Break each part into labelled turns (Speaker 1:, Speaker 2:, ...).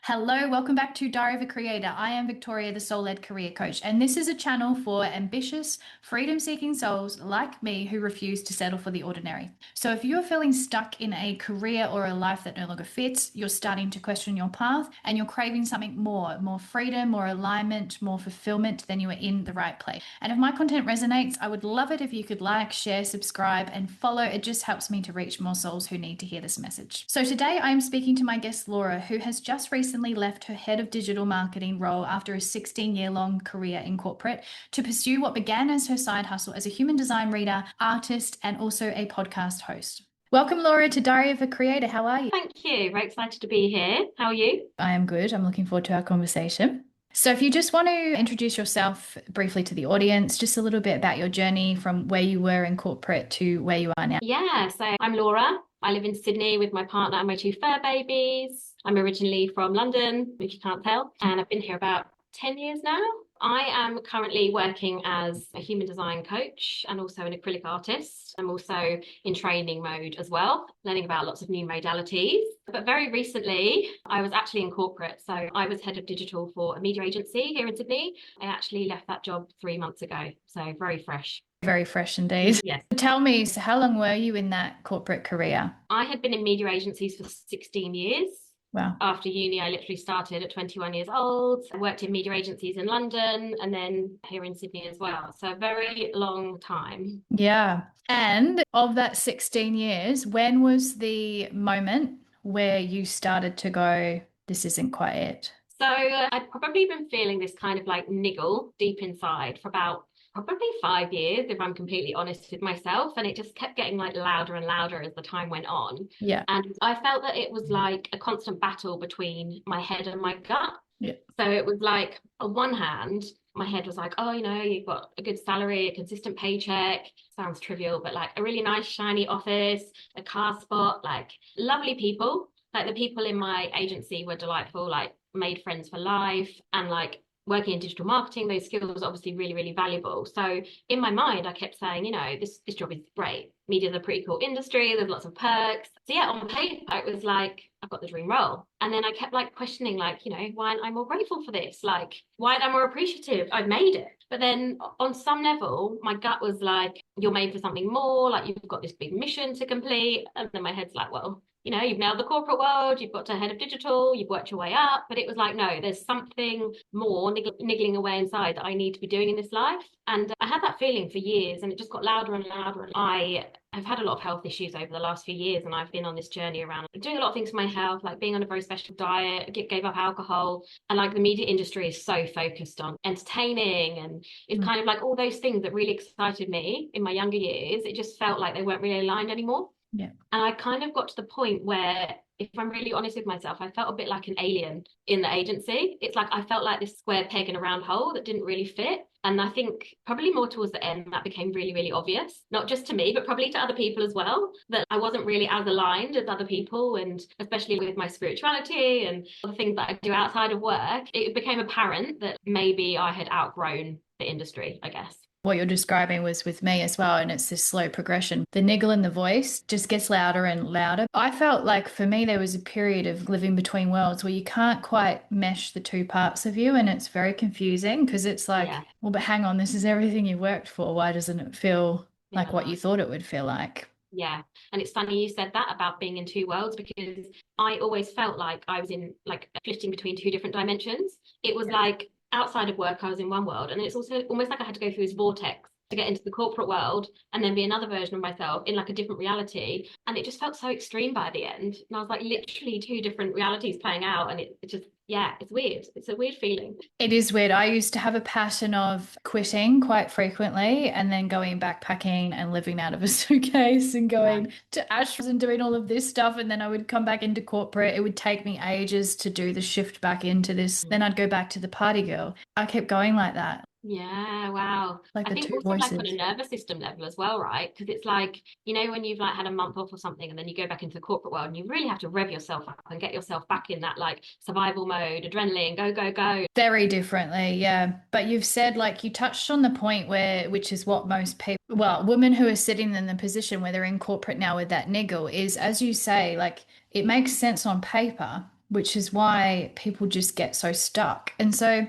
Speaker 1: Hello, welcome back to Diary of a Creator. I am Victoria, the soul-led career coach, and this is a channel for ambitious, freedom-seeking souls like me who refuse to settle for the ordinary. So if you're feeling stuck in a career or a life that no longer fits, you're starting to question your path, and you're craving something more freedom, more alignment, more fulfillment, then you are in the right place. And if my content resonates, I would love it if you could like, share, subscribe, and follow. It just helps me to reach more souls who need to hear this message. So today I am speaking to my guest Laura, who has just recently left her head of digital marketing role after a 16-year-long career in corporate to pursue what began as her side hustle as a human design reader, artist, and also a podcast host. Welcome, Laura, to Diary of a Creator. How are you?
Speaker 2: Thank you. Very excited to be here. How are you?
Speaker 1: I am good. I'm looking forward to our conversation. So if you just want to introduce yourself briefly to the audience, just a little bit about your journey from where you were in corporate to where you are now.
Speaker 2: Yeah, so I'm Laura. I live in Sydney with my partner and my two fur babies. I'm originally from London, if you can't tell, and I've been here about 10 years now. I am currently working as a human design coach and also an acrylic artist. I'm also in training mode as well, learning about lots of new modalities. But very recently, I was actually in corporate. So I was head of digital for a media agency here in Sydney. I actually left that job 3 months ago. So very fresh.
Speaker 1: Very fresh indeed.
Speaker 2: Yes.
Speaker 1: Tell me, so how long were you in that corporate career?
Speaker 2: I had been in media agencies for 16 years.
Speaker 1: Wow.
Speaker 2: After uni, I literally started at 21 years old. I worked in media agencies in London and then here in Sydney as well. So a very long time.
Speaker 1: Yeah. And of that 16 years, when was the moment where you started to go, this isn't quite it?
Speaker 2: So I'd probably been feeling this kind of like niggle deep inside for about probably 5 years, if I'm completely honest with myself. And it just kept getting like louder and louder as the time went on.
Speaker 1: Yeah.
Speaker 2: And I felt that it was like a constant battle between my head and my gut.
Speaker 1: Yeah.
Speaker 2: So it was like, on one hand, my head was like, oh, you've got a good salary, a consistent paycheck. Sounds trivial, but like a really nice, shiny office, a car spot, like lovely people. Like the people in my agency were delightful, like made friends for life, and like working in digital marketing, those skills are obviously really, really valuable. So in my mind, I kept saying, this job is great. Media is a pretty cool industry. There's lots of perks. So yeah, on paper, it was like, I've got the dream role. And then I kept like questioning, like, why aren't I more grateful for this? Like, why am I more appreciative? I've made it. But then on some level, my gut was like, you're made for something more. Like, you've got this big mission to complete. And then my head's like, well, you've nailed the corporate world, you've got to head of digital, you've worked your way up. But it was like, no, there's something more niggling away inside that I need to be doing in this life. And I had that feeling for years, and it just got louder and louder. And I've had a lot of health issues over the last few years, and I've been on this journey around doing a lot of things for my health, like being on a very special diet, gave up alcohol. And like the media industry is so focused on entertaining, and it's kind of like all those things that really excited me in my younger years. It just felt like they weren't really aligned anymore.
Speaker 1: Yeah.
Speaker 2: And I kind of got to the point where, if I'm really honest with myself, I felt a bit like an alien in the agency. It's like I felt like this square peg in a round hole that didn't really fit. And I think probably more towards the end, that became really, really obvious, not just to me, but probably to other people as well, that I wasn't really as aligned as other people. And especially with my spirituality and the things that I do outside of work, it became apparent that maybe I had outgrown the industry, I guess.
Speaker 1: What you're describing was with me as well, and it's this slow progression. The niggle in the voice just gets louder and louder. I felt like for me, there was a period of living between worlds where you can't quite mesh the two parts of you, and it's very confusing because it's like, well, but hang on, this is everything you worked for. Why doesn't it feel like what you thought it would feel like?
Speaker 2: Yeah. And it's funny you said that about being in two worlds, because I always felt like I was in like flitting between two different dimensions. It was like, outside of work, I was in one world. And it's also almost like I had to go through this vortex to get into the corporate world and then be another version of myself in like a different reality. And it just felt so extreme by the end. And I was like literally two different realities playing out. And it just, yeah, it's weird. It's a weird feeling.
Speaker 1: It is weird. I used to have a pattern of quitting quite frequently and then going backpacking and living out of a suitcase and going to Ashford and doing all of this stuff. And then I would come back into corporate. It would take me ages to do the shift back into this. Then I'd go back to the party girl. I kept going like that.
Speaker 2: Yeah, wow.
Speaker 1: Like
Speaker 2: I
Speaker 1: the
Speaker 2: think
Speaker 1: two
Speaker 2: also
Speaker 1: voices.
Speaker 2: like on a nervous system level as well, right? Because it's like, when you've like had a month off or something and then you go back into the corporate world and you really have to rev yourself up and get yourself back in that like survival mode, adrenaline, go, go, go.
Speaker 1: Very differently, yeah. But you've said, like, you touched on the point which is what most people, well, women who are sitting in the position where they're in corporate now with that niggle is, as you say, like, it makes sense on paper. which is why people just get so stuck. And so,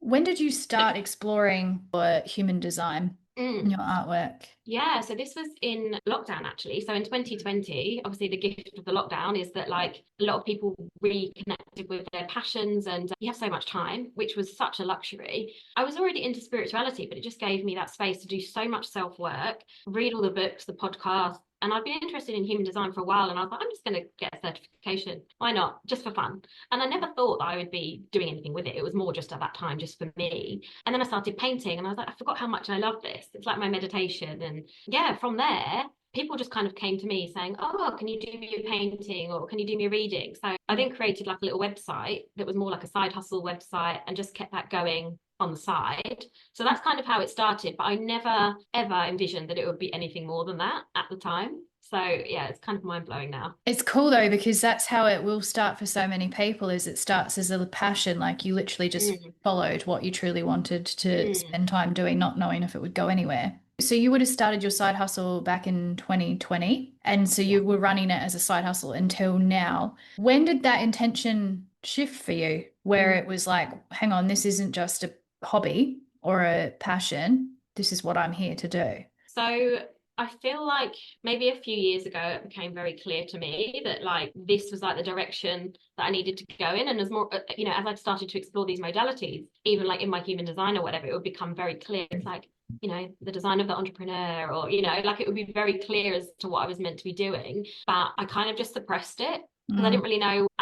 Speaker 1: when did you start exploring your human design in
Speaker 2: Mm.
Speaker 1: your artwork?
Speaker 2: Yeah, so this was in lockdown actually. So in 2020, obviously the gift of the lockdown is that like a lot of people reconnected with their passions and you have so much time, which was such a luxury. I was already into spirituality, but it just gave me that space to do so much self-work, read all the books, the podcasts, and I've been interested in human design for a while and I was like, I'm just going to get a certification. Why not? Just for fun. And I never thought that I would be doing anything with it. It was more just at that time, just for me. And then I started painting and I was like, I forgot how much I love this. It's like my meditation. And yeah, from there, people just kind of came to me saying, oh, can you do me a painting or can you do me a reading? So I then created like a little website that was more like a side hustle website and just kept that going on the side. So that's kind of how it started. But I never, ever envisioned that it would be anything more than that at the time. So yeah, it's kind of mind blowing now.
Speaker 1: It's cool though, because that's how it will start for so many people, is it starts as a passion, like you literally just
Speaker 2: Mm,
Speaker 1: followed what you truly wanted to
Speaker 2: mm,
Speaker 1: spend time doing, not knowing if it would go anywhere. So you would have started your side hustle back in 2020, and so
Speaker 2: yeah.
Speaker 1: you were running it as a side hustle until now. When did that intention shift for you, where it
Speaker 2: Mm.
Speaker 1: was like, hang on, this isn't just a hobby or a passion, this is what I'm here to do?
Speaker 2: So I feel like maybe a few years ago it became very clear to me that like this was like the direction that I needed to go in. And as more, as I've started to explore these modalities, even like in my human design or whatever, it would become very clear. It's like, the design of the entrepreneur, or, like it would be very clear as to what I was meant to be doing. But I kind of just suppressed it because
Speaker 1: Mm.
Speaker 2: I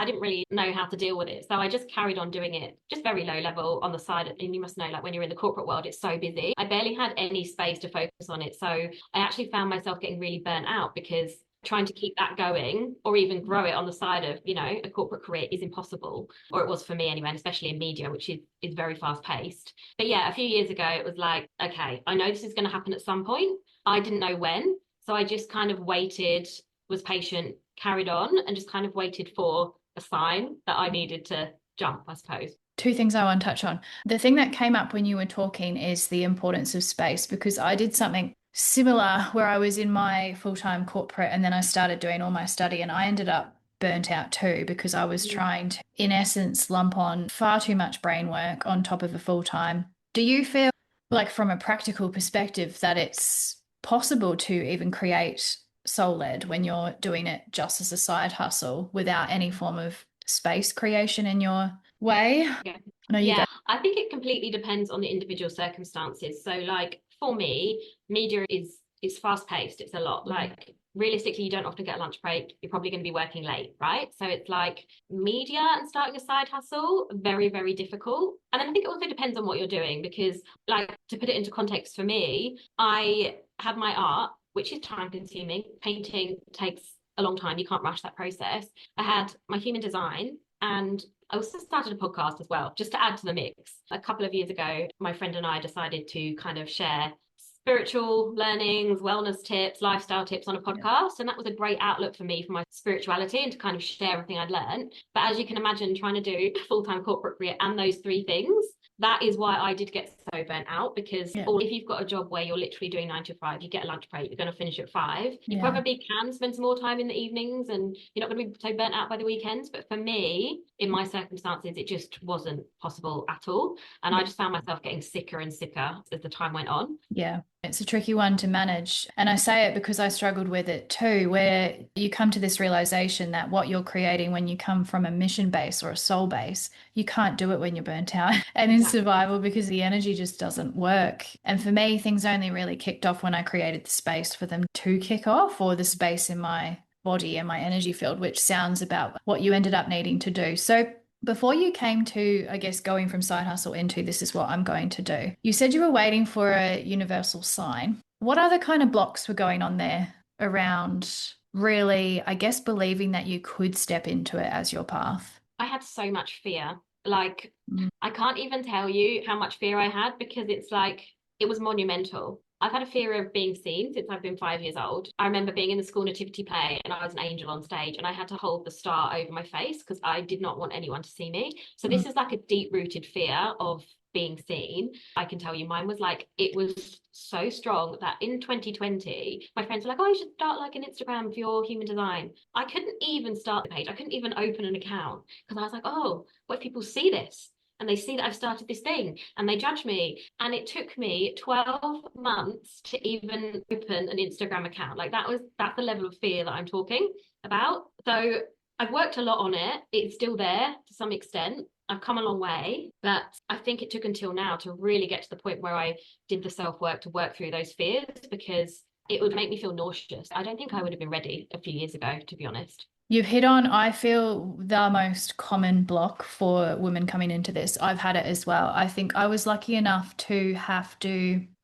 Speaker 2: didn't really know how to deal with it. So I just carried on doing it just very low level on the side. And you must know, like when you're in the corporate world, it's so busy. I barely had any space to focus on it. So I actually found myself getting really burnt out because trying to keep that going or even grow it on the side of, a corporate career is impossible. Or it was for me anyway, and especially in media, which is very fast paced. But yeah, a few years ago, it was like, okay, I know this is going to happen at some point. I didn't know when. So I just kind of waited, was patient, carried on, and just kind of waited for a sign that I needed to jump, I suppose.
Speaker 1: Two things I want to touch on. The thing that came up when you were talking is the importance of space, because I did something similar where I was in my full-time corporate and then I started doing all my study and I ended up burnt out too because I was
Speaker 2: Mm.
Speaker 1: trying to, in essence, lump on far too much brain work on top of a full-time. Do you feel like, from a practical perspective, that it's possible to even create soul led when you're doing it just as a side hustle without any form of space creation in your way?
Speaker 2: Yeah.
Speaker 1: No, you go.
Speaker 2: Yeah, I think it completely depends on the individual circumstances. So like for me, media is fast paced. It's a lot. Like realistically, you don't often get a lunch break. You're probably going to be working late, right? So it's like media and starting a side hustle, very, very difficult. And then I think it also depends on what you're doing because like to put it into context for me, I have my art, which is time consuming. Painting takes a long time. You can't rush that process. I had my human design and I also started a podcast as well, just to add to the mix. A couple of years ago, my friend and I decided to kind of share spiritual learnings, wellness tips, lifestyle tips on a podcast. And that was a great outlet for me for my spirituality and to kind of share everything I'd learned. But as you can imagine, trying to do a full-time corporate career and those three things, that is why I did get so burnt out because
Speaker 1: Yeah.
Speaker 2: or if you've got a job where you're literally doing 9 to 5, you get a lunch break, you're going to finish at 5. You
Speaker 1: Yeah.
Speaker 2: probably can spend some more time in the evenings and you're not going to be so burnt out by the weekends. But for me, in my circumstances, it just wasn't possible at all. And I just found myself getting sicker and sicker as the time went on.
Speaker 1: Yeah, it's a tricky one to manage. And I say it because I struggled with it too, where you come to this realization that what you're creating when you come from a mission base or a soul base, you can't do it when you're burnt out and in
Speaker 2: Exactly.
Speaker 1: survival because the energy just doesn't work. And for me, things only really kicked off when I created the space for them to kick off, or the space in my body and my energy field, which sounds about what you ended up needing to do. So before you came to, I guess, going from side hustle into this is what I'm going to do, you said you were waiting for a universal sign. What other kind of blocks were going on there around really, I guess, believing that you could step into it as your path?
Speaker 2: I had so much fear. Like,
Speaker 1: Mm.
Speaker 2: I can't even tell you how much fear I had because it's like, it was monumental. I've had a fear of being seen since I've been 5 years old. I remember being in the school nativity play and I was an angel on stage and I had to hold the star over my face because I did not want anyone to see me. So this is like a deep-rooted fear of being seen. I can tell you mine was like, it was so strong that in 2020 my friends were like, oh, you should start like an Instagram for your human design. I couldn't even start the page. I couldn't even open an account because I was like, oh, what if people see this and they see that I've started this thing and they judge me? And it took me 12 months to even open an Instagram account. Like that's the level of fear that I'm talking about. So I've worked a lot on it. It's still there to some extent. I've come a long way, but I think it took until now to really get to the point where I did the self-work to work through those fears, because it would make me feel nauseous. I don't think I would have been ready a few years ago, to be honest.
Speaker 1: You've hit on, I feel, the most common block for women coming into this. I've had it as well. I think I was lucky enough to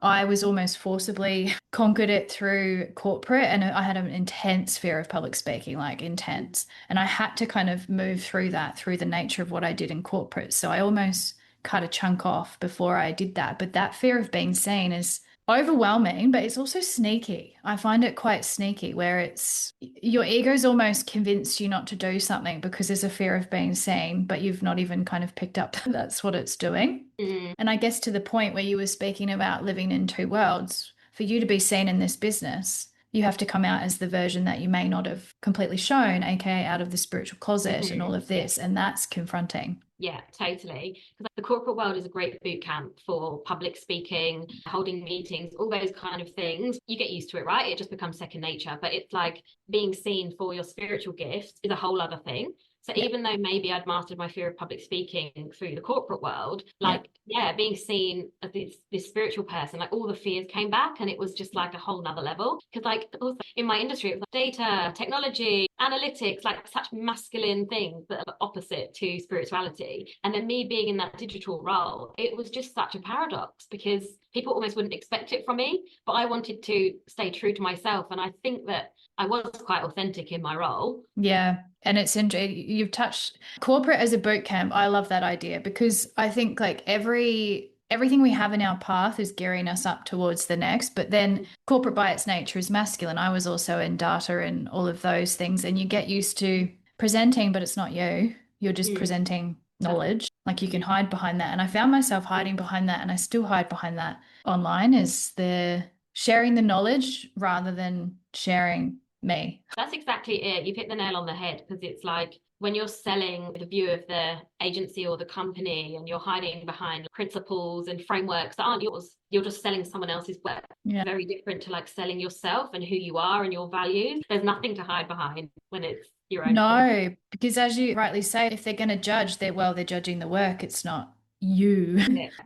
Speaker 1: I was almost forcibly conquered it through corporate, and I had an intense fear of public speaking, like intense. And I had to kind of move through that through the nature of what I did in corporate. So I almost cut a chunk off before I did that. But that fear of being seen is overwhelming, but it's also sneaky. I find it quite sneaky where it's your ego's almost convinced you not to do something because there's a fear of being seen, but you've not even kind of picked up that that's what it's doing. And I guess to the point where you were speaking about living in two worlds, for you to be seen in this business, you have to come out as the version that you may not have completely shown, aka out of the spiritual closet and all of this. And that's confronting.
Speaker 2: Yeah, totally. Because the corporate world is a great boot camp for public speaking, holding meetings, all those kind of things. You get used to it, right? It just becomes second nature. But it's like being seen for your spiritual gifts is a whole other thing. So
Speaker 1: Yeah.
Speaker 2: even though maybe I'd mastered my fear of public speaking through the corporate world,
Speaker 1: Yeah.
Speaker 2: like, yeah, being seen as this spiritual person, like all the fears came back and it was just like a whole nother level. Because like also in my industry, it was like data, technology, analytics, like such masculine things that are opposite to spirituality. And then me being in that digital role, it was just such a paradox because people almost wouldn't expect it from me, but I wanted to stay true to myself. And I think that I was quite authentic in my role.
Speaker 1: Yeah. And it's interesting. You've touched corporate as a boot camp. I love that idea because I think like everything we have in our path is gearing us up towards the next. But then corporate by its nature is masculine. I was also in data and all of those things. And you get used to presenting, but it's not you. You're just presenting knowledge. Like you can hide behind that. And I found myself hiding behind that, and I still hide behind that online, is the sharing the knowledge rather than sharing me.
Speaker 2: That's exactly it. You've hit the nail on the head, because it's like when you're selling the view of the agency or the company and you're hiding behind principles and frameworks that aren't yours, you're just selling someone else's work.
Speaker 1: Yeah.
Speaker 2: Very different to like selling yourself and who you are and your values. There's nothing to hide behind when it's your own.
Speaker 1: No, because as you rightly say, if they're going to judge, they're judging the work. It's not you.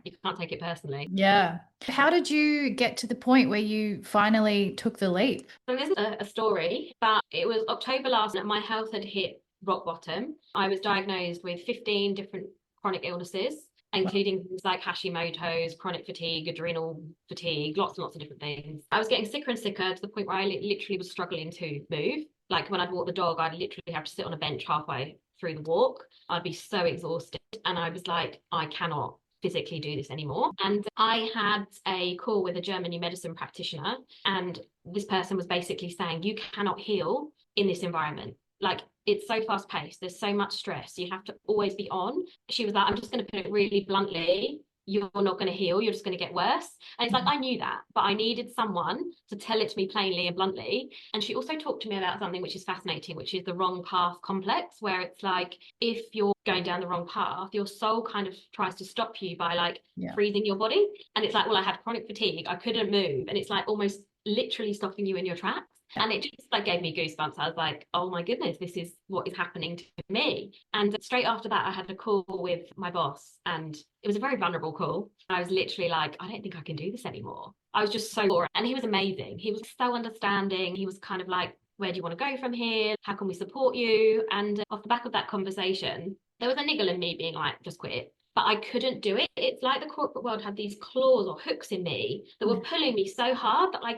Speaker 2: You can't take it personally.
Speaker 1: Yeah. How did you get to the point where you finally took the leap?
Speaker 2: So this is a story, but it was October last and my health had hit rock bottom. I was diagnosed with 15 different chronic illnesses, including things like Hashimoto's, chronic fatigue, adrenal fatigue, lots and lots of different things. I was getting sicker and sicker to the point where I literally was struggling to move. Like when I'd walk the dog, I'd literally have to sit on a bench halfway through the walk. I'd be so exhausted. And I was like, I cannot physically do this anymore. And I had a call with a German new medicine practitioner, and this person was basically saying, you cannot heal in this environment. Like, it's so fast paced, there's so much stress, you have to always be on. She was like, I'm just going to put it really bluntly, you're not going to heal, you're just going to get worse. And it's like, I knew that, but I needed someone to tell it to me plainly and bluntly. And she also talked to me about something which is fascinating, which is the wrong path complex, where it's like, if you're going down the wrong path, your soul kind of tries to stop you by like freezing your body. And it's like, well, I had chronic fatigue, I couldn't move. And it's like almost literally stopping you in your tracks. And it just like gave me goosebumps. I was like, oh my goodness, this is what is happening to me. And straight after that, I had a call with my boss, and it was a very vulnerable call. I was literally like, I don't think I can do this anymore. I was just so bored. And he was amazing. He was so understanding. He was kind of like, where do you want to go from here? How can we support you? And off the back of that conversation, there was a niggle in me being like, just quit it. But I couldn't do it. It's like the corporate world had these claws or hooks in me that were pulling me so hard that I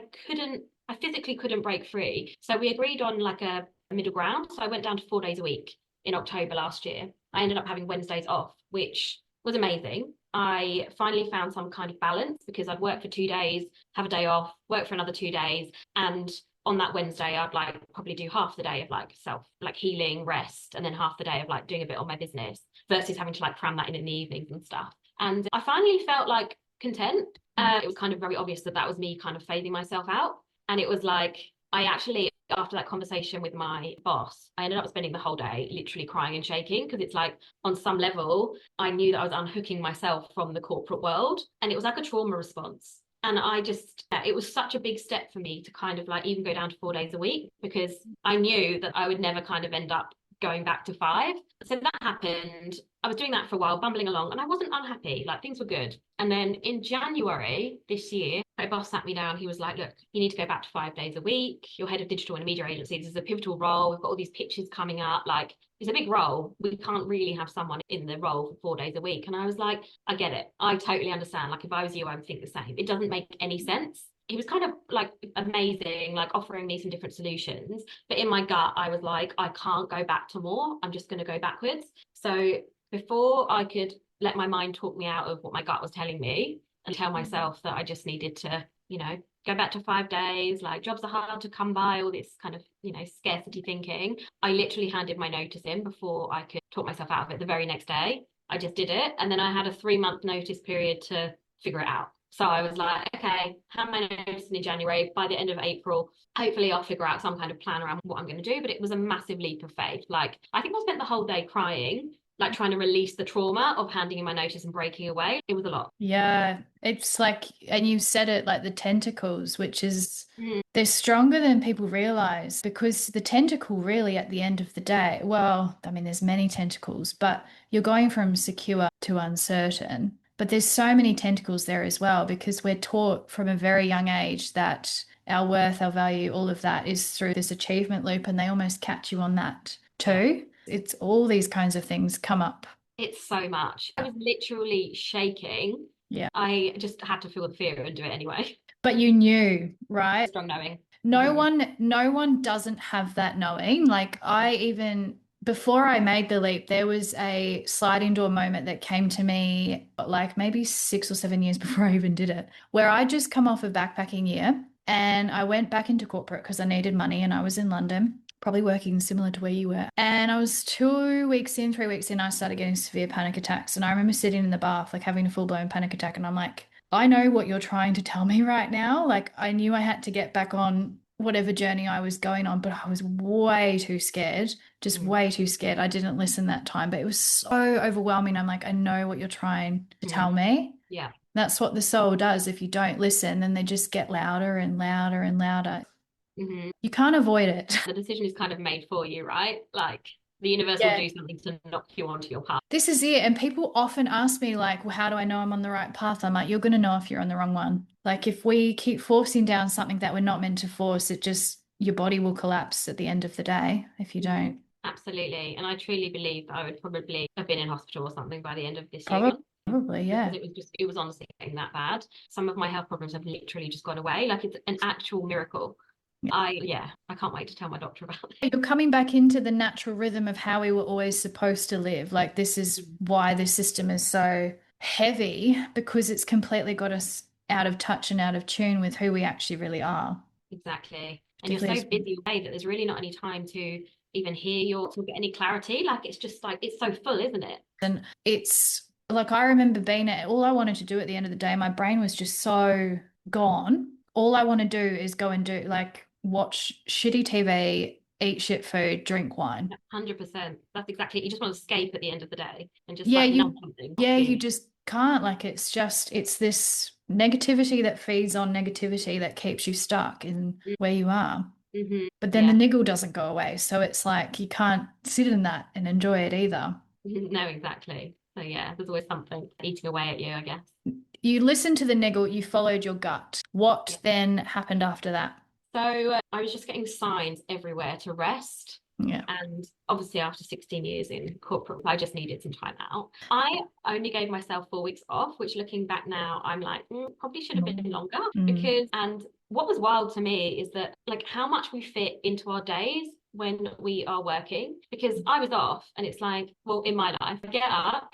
Speaker 2: physically couldn't break free. So we agreed on like a middle ground. So I went down to 4 days a week in October last year. I ended up having Wednesdays off, which was amazing. I finally found some kind of balance because I'd work for 2 days, have a day off, work for another 2 days. And on that Wednesday, I'd like probably do half the day of like self, like healing, rest, and then half the day of like doing a bit on my business versus having to like cram that in the evenings and stuff. And I finally felt like content. It was kind of very obvious that that was me kind of phasing myself out. And it was like, I actually, after that conversation with my boss, I ended up spending the whole day literally crying and shaking because it's like, on some level, I knew that I was unhooking myself from the corporate world. And it was like a trauma response. And I just, yeah, it was such a big step for me to kind of like even go down to 4 days a week because I knew that I would never kind of end up going back to 5. So that happened. I was doing that for a while, bumbling along, and I wasn't unhappy. Like things were good. And then in January this year, my boss sat me down. He was like, look, you need to go back to 5 days a week. You're head of digital and media agency. This is a pivotal role. We've got all these pitches coming up. Like, it's a big role. We can't really have someone in the role for 4 days a week. And I was like, I get it. I totally understand. Like, if I was you, I would think the same. It doesn't make any sense. He was kind of like amazing, like offering me some different solutions. But in my gut, I was like, I can't go back to more. I'm just going to go backwards. So before I could let my mind talk me out of what my gut was telling me and tell myself that I just needed to, go back to 5 days, like jobs are hard to come by, all this kind of, scarcity thinking. I literally handed my notice in before I could talk myself out of it the very next day. I just did it. And then I had a 3-month notice period to figure it out. So I was like, okay, hand my notice in January. By the end of April, hopefully I'll figure out some kind of plan around what I'm going to do. But it was a massive leap of faith. Like, I think I spent the whole day crying, like trying to release the trauma of handing in my notice and breaking away. It was a lot.
Speaker 1: Yeah, it's like, and you said it like the tentacles, which is,
Speaker 2: Mm.
Speaker 1: they're stronger than people realize because the tentacle really at the end of the day, well, I mean, there's many tentacles, but you're going from secure to uncertain. But there's so many tentacles there as well because we're taught from a very young age that our worth, our value, all of that is through this achievement loop, and they almost catch you on that
Speaker 2: Yeah.
Speaker 1: too. It's all these kinds of things come up.
Speaker 2: It's so much. I was literally shaking.
Speaker 1: Yeah.
Speaker 2: I just had to feel the fear and do it anyway.
Speaker 1: But you knew, right?
Speaker 2: Strong knowing.
Speaker 1: No
Speaker 2: Mhm.
Speaker 1: one, no one doesn't have that knowing. Like I even before I made the leap, there was a sliding door moment that came to me like maybe 6 or 7 years before I even did it, where I just come off a backpacking year and I went back into corporate because I needed money and I was in London, probably working similar to where you were. And I was 2 weeks in, 3 weeks in, I started getting severe panic attacks. And I remember sitting in the bath, like having a full-blown panic attack, and I'm like, I know what you're trying to tell me right now. Like, I knew I had to get back on whatever journey I was going on, but I was way too scared, just
Speaker 2: Mhm.
Speaker 1: way too scared. I didn't listen that time, but it was so overwhelming. I'm like, I know what you're trying to
Speaker 2: Mhm.
Speaker 1: tell me.
Speaker 2: Yeah.
Speaker 1: That's what the soul does. If you don't listen, then they just get louder and louder and louder.
Speaker 2: Mhm.
Speaker 1: You can't avoid it.
Speaker 2: The decision is kind of made for you, right? Like the universe will
Speaker 1: Yeah.
Speaker 2: do something to knock you onto your path.
Speaker 1: This is it. And people often ask me, like, well, how do I know I'm on the right path? I'm like, you're going to know if you're on the wrong one. Like, if we keep forcing down something that we're not meant to force, it just, your body will collapse at the end of the day if you
Speaker 2: Mhm.
Speaker 1: don't.
Speaker 2: Absolutely. And I truly believe that I would probably have been in hospital or something by the end of this year
Speaker 1: Probably,
Speaker 2: gone.
Speaker 1: probably,
Speaker 2: Because
Speaker 1: yeah.
Speaker 2: it was honestly getting that bad. Some of my health problems have literally just gone away. Like it's an actual miracle. I can't wait to tell my doctor about it.
Speaker 1: You're coming back into the natural rhythm of how we were always supposed to live. Like, this is why the system is so heavy because it's completely got us out of touch and out of tune with who we actually really are.
Speaker 2: Exactly. And you're
Speaker 1: Particularly
Speaker 2: so
Speaker 1: as
Speaker 2: busy away that there's really not any time to even hear your to get any clarity. Like it's just like it's so full, isn't it?
Speaker 1: and it's like I remember being at all I wanted to do at the end of the day, my brain was just so gone. All I want to do is go and do like watch shitty TV, eat shit food, drink wine.
Speaker 2: 100%. That's exactly it. You just want to escape at the end of the day and just
Speaker 1: Yeah,
Speaker 2: like
Speaker 1: you
Speaker 2: numb something, not
Speaker 1: yeah, you
Speaker 2: feel.
Speaker 1: just can't. Like it's just it's this negativity that feeds on negativity that keeps you stuck in where you are.
Speaker 2: Mm-hmm.
Speaker 1: But then the
Speaker 2: Yeah.
Speaker 1: niggle doesn't go away. So it's like you can't sit in that and enjoy it either.
Speaker 2: No, exactly. So yeah, there's always something eating away at you, I guess.
Speaker 1: You listened to the niggle, you followed your gut. What
Speaker 2: Yeah.
Speaker 1: then happened after that?
Speaker 2: So I was just getting signs everywhere to rest.
Speaker 1: Yeah.
Speaker 2: And obviously, after 16 years in corporate, I just needed some time out. I only gave myself 4 weeks off, which looking back now, I'm like, probably should have been longer
Speaker 1: Mm.
Speaker 2: because, and what was wild to me is that like how much we fit into our days when we are working, because I was off, and it's like, well, in my life, get up,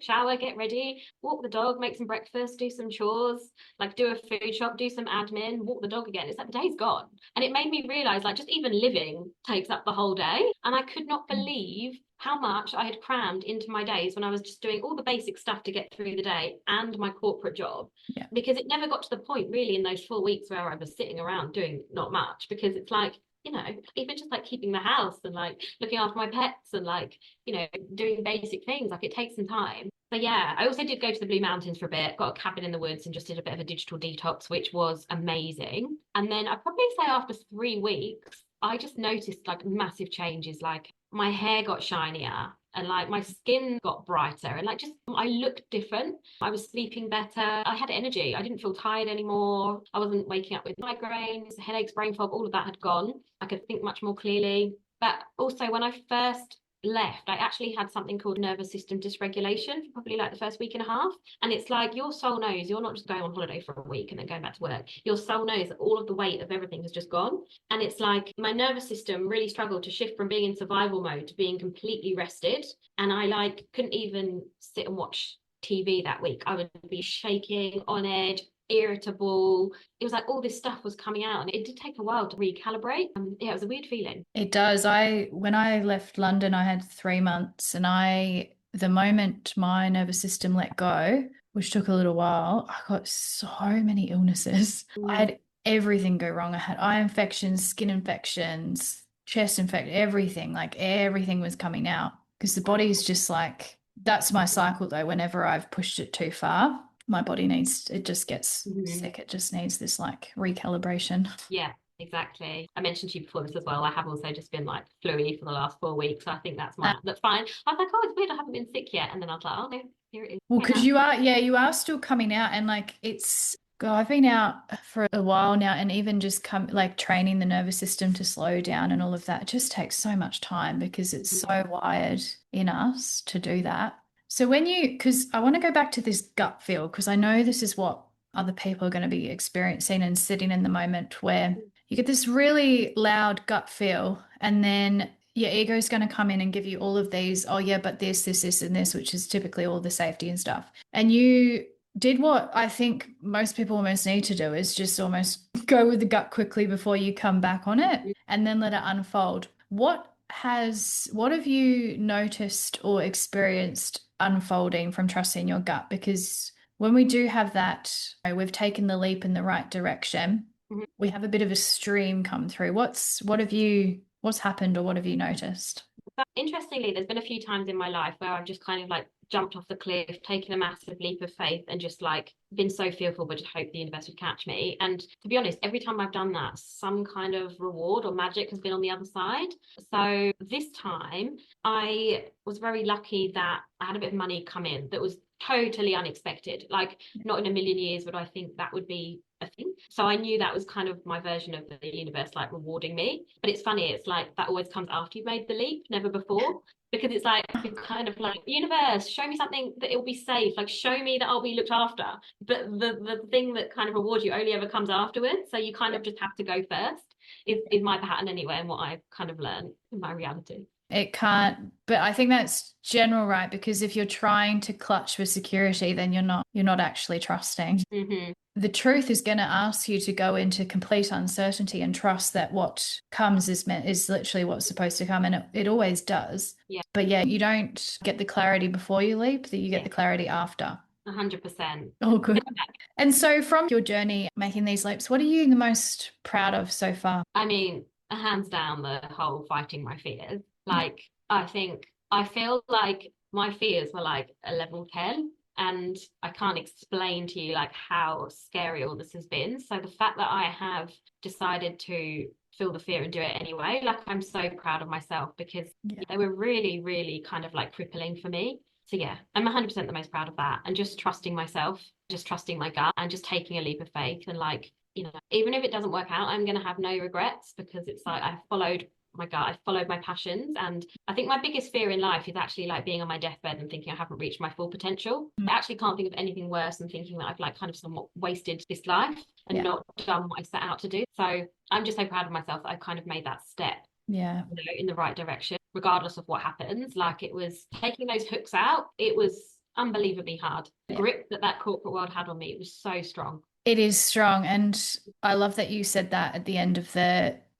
Speaker 2: shower, get ready, walk the dog, make some breakfast, do some chores, like do a food shop, do some admin, walk the dog again. It's like the day's gone. And it made me realize, like, just even living takes up the whole day. And I could not believe how much I had crammed into my days when I was just doing all the basic stuff to get through the day and my corporate job.
Speaker 1: Yeah.
Speaker 2: Because it never got to the point really in those 4 weeks where I was sitting around doing not much, because it's like, even just like keeping the house and like looking after my pets and like, doing basic things, like it takes some time. But yeah, I also did go to the Blue Mountains for a bit, got a cabin in the woods and just did a bit of a digital detox, which was amazing. And then I'd probably say after 3 weeks, I just noticed like massive changes. Like my hair got shinier and like my skin got brighter and like just I looked different. I was sleeping better. I had energy. I didn't feel tired anymore. I wasn't waking up with migraines, headaches, brain fog, all of that had gone. I could think much more clearly. But also when I first left, I actually had something called nervous system dysregulation for probably like the first week and a half. And it's like your soul knows you're not just going on holiday for a week and then going back to work. Your soul knows that all of the weight of everything has just gone. And it's like my nervous system really struggled to shift from being in survival mode to being completely rested. And I like couldn't even sit and watch TV that week. I would be shaking, on edge, irritable. It was like all this stuff was coming out, and it did take a while to recalibrate. Yeah, it was a weird feeling.
Speaker 1: It does. When I left London, I had 3 months, and the moment my nervous system let go, which took a little while, I got so many illnesses. I had everything go wrong. I had eye infections, skin infections, chest infection, everything. Like everything was coming out because the body's just like, that's my cycle though. Whenever I've pushed it too far, my body it just gets sick. It just needs this like recalibration.
Speaker 2: Yeah, exactly. I mentioned to you before this as well. I have also just been like fluey for the last 4 weeks. So I think that's fine. I was like, oh, it's weird. I haven't been sick yet. And then I was like, oh no, here it is.
Speaker 1: Well, because you are still coming out, and like God, I've been out for a while now, and even just training the nervous system to slow down and all of that just takes so much time because it's so wired in us to do that. So because I want to go back to this gut feel, because I know this is what other people are going to be experiencing and sitting in the moment where you get this really loud gut feel, and then your ego is going to come in and give you all of these, oh yeah, but this, and this, which is typically all the safety and stuff. And you did what I think most people almost need to do, is just almost go with the gut quickly before you come back on it and then let it unfold. What have you noticed or experienced unfolding from trusting your gut? Because when we do have that, we've taken the leap in the right direction. We have a bit of a stream come through. What's happened, or what have you noticed?
Speaker 2: Interestingly, there's been a few times in my life where I've just kind of like jumped off the cliff, taken a massive leap of faith, and just like been so fearful but just hoped the universe would catch me. And to be honest, every time I've done that, some kind of reward or magic has been on the other side. So this time I was very lucky that I had a bit of money come in that was totally unexpected. Like not in a million years would I think that would be a thing. So I knew that was kind of my version of the universe like rewarding me. But it's funny, it's like that always comes after you've made the leap, never before. Because it's like you're kind of like, universe, show me something that it will be safe, like show me that I'll be looked after. But the thing that kind of rewards you only ever comes afterwards. So you kind of just have to go first, is my pattern anyway, and what I've kind of learned in my reality.
Speaker 1: It can't, but I think that's general, right? Because if you're trying to clutch for security, then you're not actually trusting. The truth is going to ask you to go into complete uncertainty and trust that what comes is literally what's supposed to come, and it always does.
Speaker 2: Yeah.
Speaker 1: But yeah, you don't get the clarity before you leap, that you get the clarity after.
Speaker 2: 100%.
Speaker 1: Oh, good. And so from your journey making these leaps, what are you the most proud of so far?
Speaker 2: I mean, hands down, the whole fighting my fears. Like, I feel like my fears were like a level 10, and I can't explain to you like how scary all this has been. So the fact that I have decided to feel the fear and do it anyway, like I'm so proud of myself, because they were really, really kind of like crippling for me. So yeah, I'm 100% the most proud of that, and just trusting myself, just trusting my gut, and just taking a leap of faith. And like, even if it doesn't work out, I'm going to have no regrets, because it's like I followed my gut, I followed my passions. And I think my biggest fear in life is actually like being on my deathbed and thinking I haven't reached my full potential. I actually can't think of anything worse than thinking that I've like kind of somewhat wasted this life and not done what I set out to do. So I'm just so proud of myself that I've kind of made that step.
Speaker 1: Yeah.
Speaker 2: in the right direction, regardless of what happens. Like it was taking those hooks out, it was unbelievably hard. The
Speaker 1: Yeah.
Speaker 2: grip that that corporate world had on me, it was so strong.
Speaker 1: It is strong. And I love that you said that at the end of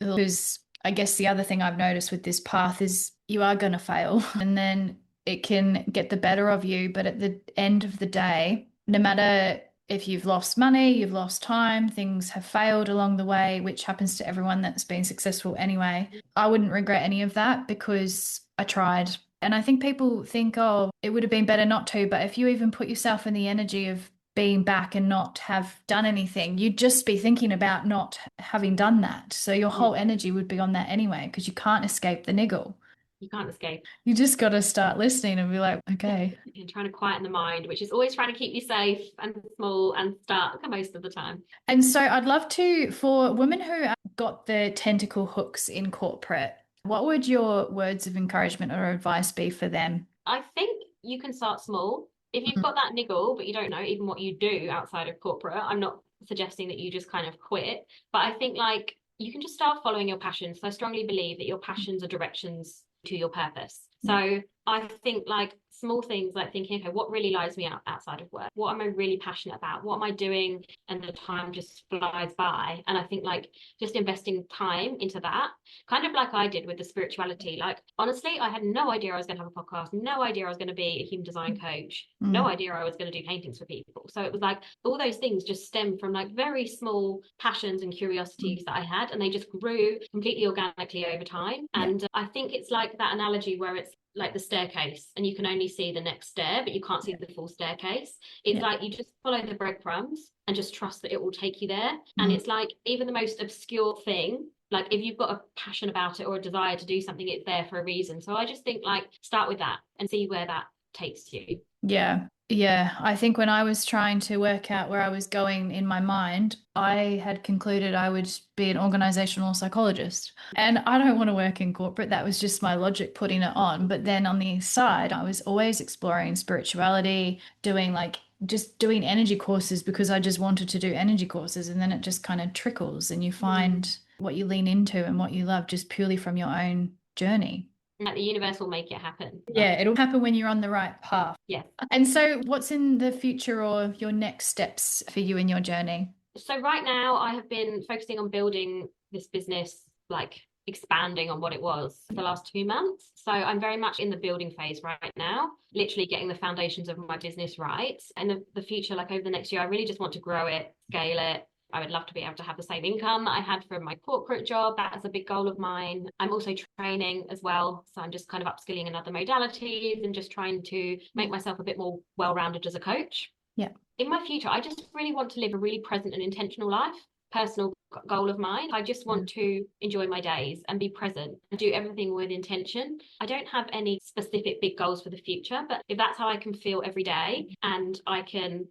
Speaker 1: because I guess the other thing I've noticed with this path is you are going to fail and then it can get the better of you. But at the end of the day, no matter if you've lost money, you've lost time, things have failed along the way, which happens to everyone that's been successful anyway. I wouldn't regret any of that because I tried. And I think people think, oh, it would have been better not to. But if you even put yourself in the energy of being back and not have done anything, you'd just be thinking about not having done that. So your whole energy would be on that anyway, because you can't escape the niggle.
Speaker 2: You can't escape.
Speaker 1: You just got to start listening and be like, okay.
Speaker 2: And trying to quieten the mind, which is always trying to keep you safe and small and stark most of the time.
Speaker 1: And so I'd love to, for women who got the tentacle hooks in corporate, what would your words of encouragement or advice be for them?
Speaker 2: I think you can start small. If you've
Speaker 1: Mhm.
Speaker 2: got that niggle, but you don't know even what you do outside of corporate, I'm not suggesting that you just kind of quit, but I think like you can just start following your passions. So I strongly believe that your passions are directions to your purpose.
Speaker 1: Yeah.
Speaker 2: So I think like small things like thinking, okay, what really lies me out outside of work? What am I really passionate about? What am I doing? And the time just flies by. And I think like just investing time into that, kind of like I did with the spirituality. Like honestly, I had no idea I was going to have a podcast, no idea I was going to be a human design coach, no
Speaker 1: Mm.
Speaker 2: idea I was going to do paintings for people. So it was like all those things just stem from like very small passions and curiosities that I had, and they just grew completely organically over time.
Speaker 1: Yeah.
Speaker 2: And I think it's like that analogy where it's like the staircase and you can only see the next stair but you can't see the full staircase. It's
Speaker 1: Yeah.
Speaker 2: like you just follow the breadcrumbs and just trust that it will take you there. And
Speaker 1: Mm.
Speaker 2: it's like even the most obscure thing, like if you've got a passion about it or a desire to do something, it's there for a reason. So I just think like start with that and see where that takes you.
Speaker 1: Yeah. Yeah. I think when I was trying to work out where I was going in my mind, I had concluded I would be an organizational psychologist. And I don't want to work in corporate. That was just my logic putting it on. But then on the side, I was always exploring spirituality, doing like just doing energy courses because I just wanted to do energy courses. And then it just kind of trickles and you find what you lean into and what you love just purely from your own journey.
Speaker 2: Like the universe will make it happen.
Speaker 1: Yeah, it'll happen when you're on the right path.
Speaker 2: Yeah.
Speaker 1: And so, what's in the future or your next steps for you in your journey?
Speaker 2: So right now I have been focusing on building this business, like expanding on what it was for the last 2 months. So I'm very much in the building phase right now, literally getting the foundations of my business right. And the future, like over the next year, I really just want to grow it, scale it. I would love to be able to have the same income that I had from my corporate job. That's a big goal of mine. I'm also training as well. So I'm just kind of upskilling in other modalities and just trying to make myself a bit more well-rounded as a coach.
Speaker 1: Yeah.
Speaker 2: In my future, I just really want to live a really present and intentional life. Personal goal of mine. I just want to enjoy my days and be present and do everything with intention. I don't have any specific big goals for the future, but if that's how I can feel every day and I can,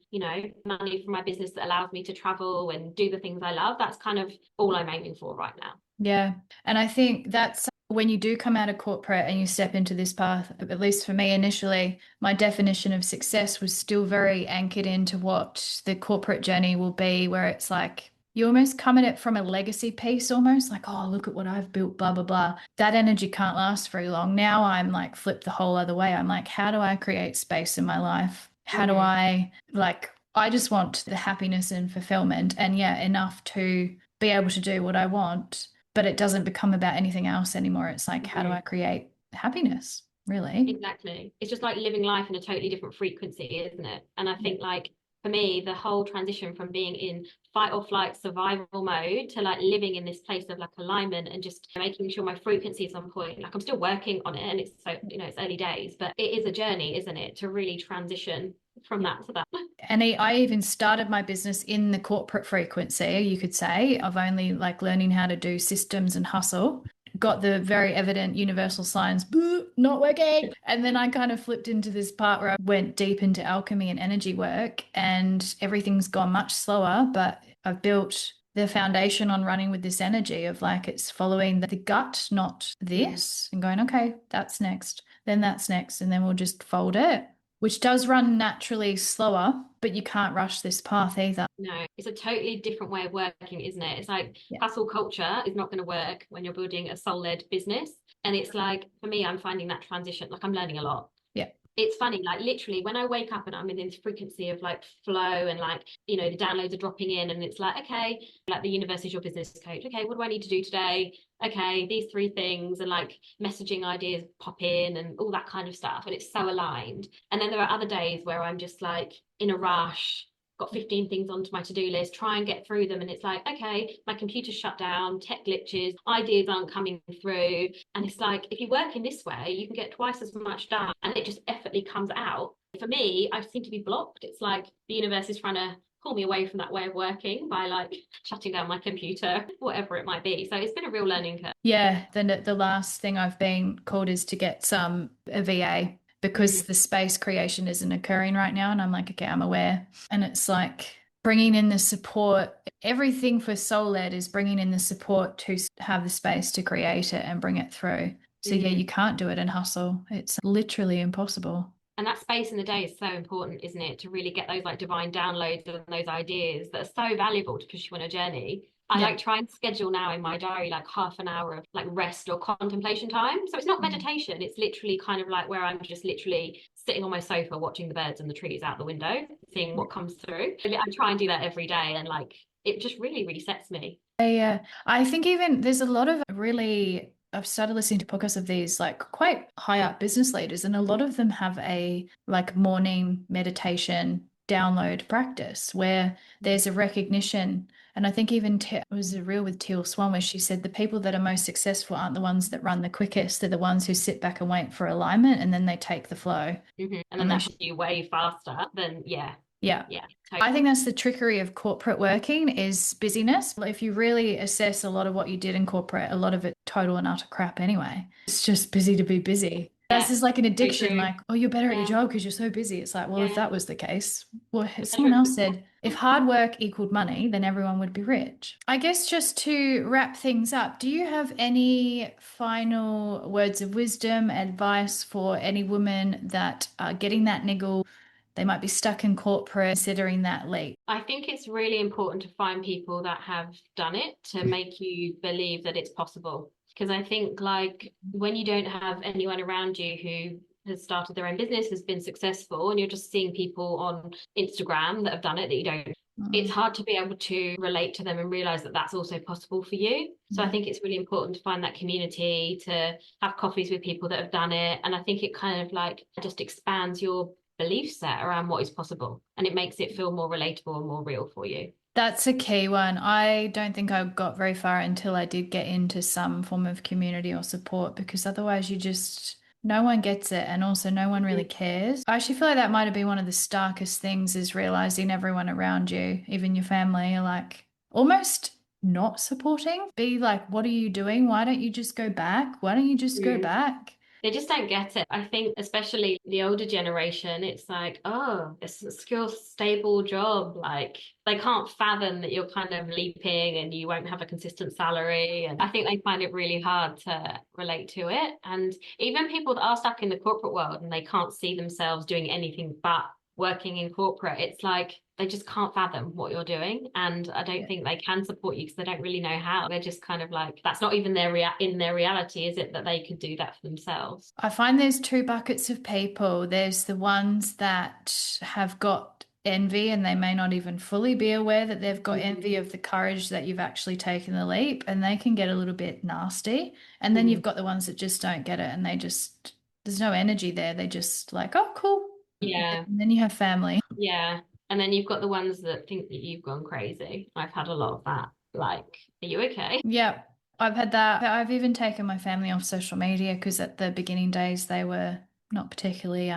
Speaker 2: money from my business that allows me to travel and do the things I love, that's kind of all I'm aiming for right now.
Speaker 1: Yeah. And I think that's when you do come out of corporate and you step into this path, at least for me initially, my definition of success was still very anchored into what the corporate journey will be, where it's like you almost come at it from a legacy piece, almost like, oh, look at what I've built, blah, blah, blah. That energy can't last very long. Now I'm like flipped the whole other way. I'm like, how do I create space in my life? How do I I just want the happiness and fulfillment and yeah, enough to be able to do what I want, but it doesn't become about anything else anymore. It's like, how do I create happiness, really?
Speaker 2: Exactly. It's just like living life in a totally different frequency, isn't it? And I think like for me, the whole transition from being in fight or flight survival mode to like living in this place of like alignment and just making sure my frequency is on point. Like I'm still working on it and it's so, it's early days, but it is a journey, isn't it? To really transition from that to that.
Speaker 1: And I even started my business in the corporate frequency, you could say, of only like learning how to do systems and hustle. Got the very evident universal signs, boo, not working. And then I kind of flipped into this part where I went deep into alchemy and energy work, and everything's gone much slower, but I've built the foundation on running with this energy of like it's following the gut, not this, and going, okay, that's next, then that's next, and then we'll just fold it. which does run naturally slower, but you can't rush this path either.
Speaker 2: No, it's a totally different way of working, isn't it? It's like
Speaker 1: Yeah.
Speaker 2: hustle culture is not going to work when you're building a soul-led business. And it's like, for me, I'm finding that transition, like I'm learning a lot.
Speaker 1: Yeah.
Speaker 2: It's funny, like literally when I wake up and I'm in this frequency of like flow and like, you know, the downloads are dropping in and it's like, okay, like the universe is your business coach. Okay, what do I need to do today? Okay, these three things, and like messaging ideas pop in and all that kind of stuff. And it's so aligned. And then there are other days where I'm just like in a rush, got 15 things onto my to-do list, try and get through them. And it's like, okay, my computer's shut down, tech glitches, ideas aren't coming through. And it's like, if you work in this way, you can get twice as much done and it just effortlessly comes out. For me, I seem to be blocked. It's like the universe is trying to pull me away from that way of working by like shutting down my computer, whatever it might be. So it's been a real learning curve.
Speaker 1: Yeah, the last thing I've been called is to get a VA because the space creation isn't occurring right now. And I'm like, okay, I'm aware. And it's like bringing in the support. Everything for Soul Led is bringing in the support to have the space to create it and bring it through. So yeah, you can't do it in hustle. It's literally impossible.
Speaker 2: And that space in the day is so important, isn't it? To really get those like divine downloads and those ideas that are so valuable to push you on a journey. I
Speaker 1: Yeah.
Speaker 2: like try and schedule now in my diary like half an hour of like rest or contemplation time. So it's not meditation, it's literally kind of like where I'm just literally sitting on my sofa watching the birds and the trees out the window, seeing what comes through. I try and do that every day and like it just really resets me.
Speaker 1: Yeah, I think even there's a lot of really, I've started listening to podcasts of these like quite high up business leaders, and a lot of them have a like morning meditation download practice where there's a recognition. And I think even it was a reel with Teal Swan where she said the people that are most successful aren't the ones that run the quickest, they're the ones who sit back and wait for alignment and then they take the flow.
Speaker 2: And then
Speaker 1: And they
Speaker 2: that's you way faster than
Speaker 1: yeah.
Speaker 2: yeah,
Speaker 1: I
Speaker 2: totally.
Speaker 1: think that's the trickery of corporate working is busyness. If you really assess a lot of what you did in corporate, a lot of it total and utter crap anyway. It's just busy to be busy. That's
Speaker 2: Yeah,
Speaker 1: just like an
Speaker 2: so
Speaker 1: addiction,
Speaker 2: true.
Speaker 1: like, oh, you're better at your
Speaker 2: Yeah,
Speaker 1: job because you're so busy. It's like, well, if
Speaker 2: yeah.
Speaker 1: that was the case, well,
Speaker 2: The
Speaker 1: someone
Speaker 2: measure
Speaker 1: else said if hard work equaled money, then everyone would be rich. I guess just to wrap things up, do you have any final words of wisdom, advice for any women that are getting that niggle? They might be stuck in corporate, considering that leap.
Speaker 2: I think it's really important to find people that have done it to make you believe that it's possible. Because I think, like, when you don't have anyone around you who has started their own business, has been successful, and you're just seeing people on Instagram that have done it that you don't, it's hard to be able to relate to them and realize that that's also possible for you. So I think it's really important to find that community, to have coffees with people that have done it. And I think it kind of like just expands your belief set around what is possible and it makes it feel more relatable and more real for you.
Speaker 1: That's a key one. I don't think I got very far until I did get into some form of community or support because otherwise you just, no one gets it and also no one really cares. I actually feel like that might have been one of the starkest things is realizing everyone around you, even your family, are like almost not supporting. Be like, what are you doing? Why don't you just go back? Why don't you just go
Speaker 2: Mm.
Speaker 1: back?
Speaker 2: They just don't get it. I think, especially the older generation, it's like, oh, it's a secure, stable job. Like, they can't fathom that you're kind of leaping and you won't have a consistent salary. And I think they find it really hard to relate to it. And even people that are stuck in the corporate world and they can't see themselves doing anything but working in corporate, it's like they just can't fathom what you're doing. And I don't think they can support you because they don't really know how. They're just kind of like, that's not even in their reality, is it, that they could do that for themselves?
Speaker 1: I find there's two buckets of people. There's the ones that have got envy and they may not even fully be aware that they've got envy of the courage that you've actually taken the leap, and they can get a little bit nasty. And then you've got the ones that just don't get it and they just, there's no energy there. They just like, oh, cool.
Speaker 2: Yeah,
Speaker 1: And then you have family.
Speaker 2: yeah. And then you've got the ones that think that you've gone crazy. I've had a lot of that. Like, are you okay?
Speaker 1: Yeah, I've had that. I've even taken my family off social media because at the beginning days they were not particularly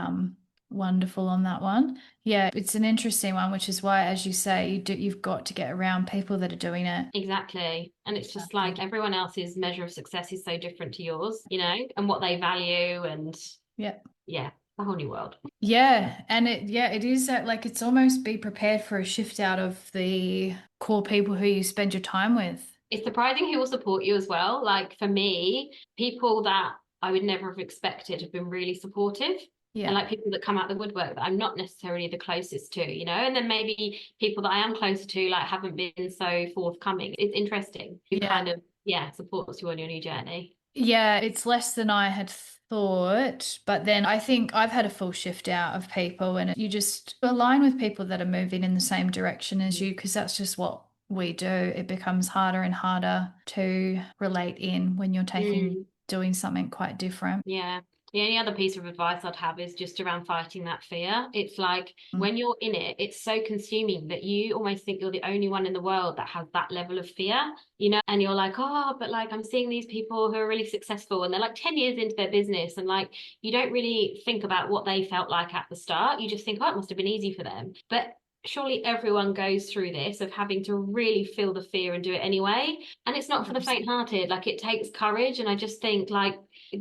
Speaker 1: wonderful on that one. Yeah, it's an interesting one, which is why, as you say, you've got to get around people that are doing it.
Speaker 2: Exactly. And it's just like everyone else's measure of success is so different to yours, you know, and what they value. And
Speaker 1: Yeah.
Speaker 2: yeah, a whole new world.
Speaker 1: Yeah, and it is like it's almost be prepared for a shift out of the core people who you spend your time with.
Speaker 2: It's surprising who will support you as well. Like for me, people that I would never have expected have been really supportive. And
Speaker 1: Yeah.
Speaker 2: like people that come out the woodwork that I'm not necessarily the closest to, and then maybe people that I am closer to like haven't been so forthcoming. It's interesting. It
Speaker 1: Yeah.
Speaker 2: kind of, yeah, supports you on your new journey.
Speaker 1: Yeah, it's less than I had thought, but then I think I've had a full shift out of people, and you just align with people that are moving in the same direction as you, because that's just what we do. It becomes harder and harder to relate in when you're
Speaker 2: Mm.
Speaker 1: doing something quite different.
Speaker 2: Yeah. The only other piece of advice I'd have is just around fighting that fear. It's like when you're in it, it's so consuming that you almost think you're the only one in the world that has that level of fear, and you're like, oh, but like I'm seeing these people who are really successful and they're like 10 years into their business. And like you don't really think about what they felt like at the start. You just think, oh, it must have been easy for them. But surely everyone goes through this of having to really feel the fear and do it anyway. And it's not for the
Speaker 1: 100%.
Speaker 2: faint-hearted. Like it takes courage. And I just think like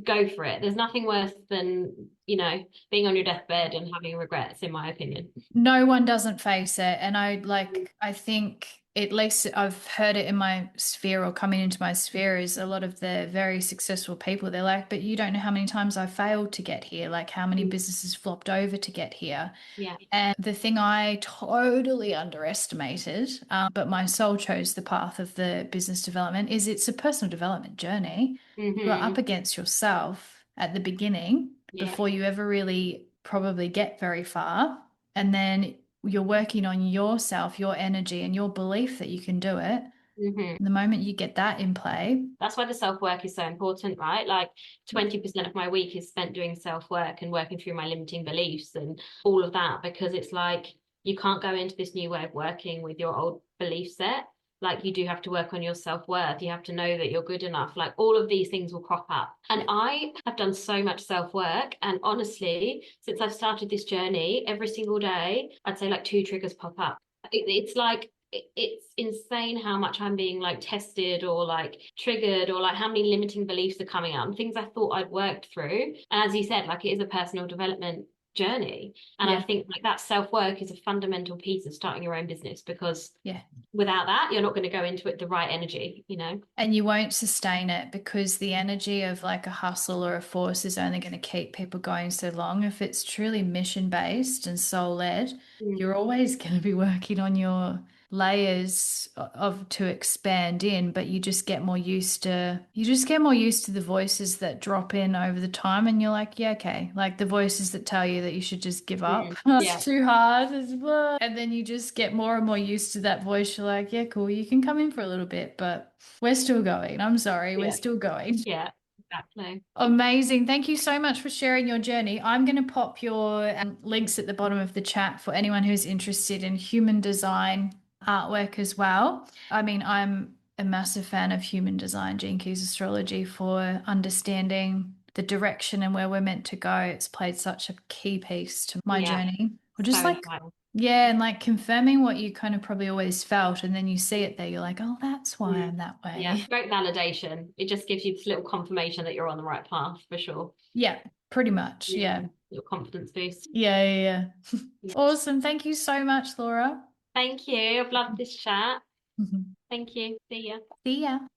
Speaker 2: go for it. There's nothing worse than, being on your deathbed and having regrets, in my opinion.
Speaker 1: No one doesn't face it. And I think at least I've heard it in my sphere or coming into my sphere is a lot of the very successful people. They're like, but you don't know how many times I failed to get here, like how many businesses flopped over to get here.
Speaker 2: Yeah.
Speaker 1: And the thing I totally underestimated, but my soul chose the path of the business development, is it's a personal development journey. You are up
Speaker 2: Mm-hmm.
Speaker 1: against yourself at the beginning
Speaker 2: Yeah.
Speaker 1: before you ever really probably get very far. And then you're working on yourself, your energy, and your belief that you can do it.
Speaker 2: Mm-hmm.
Speaker 1: The moment you get that in play,
Speaker 2: That's why the self-work is so important, right? Like
Speaker 1: yeah,
Speaker 2: 20% of my week is spent doing self-work and working through my limiting beliefs and all of that, because it's like you can't go into this new way of working with your old belief set. Like you do have to work on your self-worth. You have to know that you're good enough. Like all of these things will crop up. And I have done so much self-work. And honestly, since I've started this journey, every single day, I'd say like two triggers pop up. It's like it's insane how much I'm being like tested or like triggered or like how many limiting beliefs are coming out and things I thought I'd worked through. And as you said, like it is a personal development journey. And I
Speaker 1: yeah,
Speaker 2: think like that self-work is a fundamental piece of starting your own business because
Speaker 1: yeah.
Speaker 2: without that, you're not going to go into it the right energy.
Speaker 1: And you won't sustain it because the energy of like a hustle or a force is only going to keep people going so long. If it's truly mission based and soul led,
Speaker 2: Mm.
Speaker 1: you're always going to be working on your layers of to expand in, but you just get more used to the voices that drop in over the time, and you're like, yeah, okay, like the voices that tell you that you should just give up.
Speaker 2: Mm. Yeah.
Speaker 1: It's too hard. And then you just get more and more used to that voice. You're like, yeah, cool, you can come in for a little bit, but we're still going. I'm sorry, we're
Speaker 2: Yeah.
Speaker 1: still going.
Speaker 2: Yeah. Exactly.
Speaker 1: Amazing. Thank you so much for sharing your journey. I'm going to pop your links at the bottom of the chat for anyone who's interested in human design artwork as well. I mean, I'm a massive fan of human design, Gene Keys astrology, for understanding the direction and where we're meant to go. It's played such a key piece to my
Speaker 2: Yeah.
Speaker 1: journey. Or
Speaker 2: So
Speaker 1: just like,
Speaker 2: inspiring.
Speaker 1: yeah, and like confirming what you kind of probably always felt, and then you see it there, you're like, oh, that's why
Speaker 2: Mm.
Speaker 1: I'm that
Speaker 2: Yeah.
Speaker 1: way.
Speaker 2: Great validation. It just gives you this little confirmation that you're on the right path for sure.
Speaker 1: Yeah, pretty much.
Speaker 2: Yeah.
Speaker 1: Yeah.
Speaker 2: Your confidence boost.
Speaker 1: Yeah, yeah, yeah.
Speaker 2: Yeah.
Speaker 1: Awesome. Thank you so much, Laura.
Speaker 2: Thank you. I've loved this chat.
Speaker 1: Mhm.
Speaker 2: Thank you. See ya.
Speaker 1: See ya.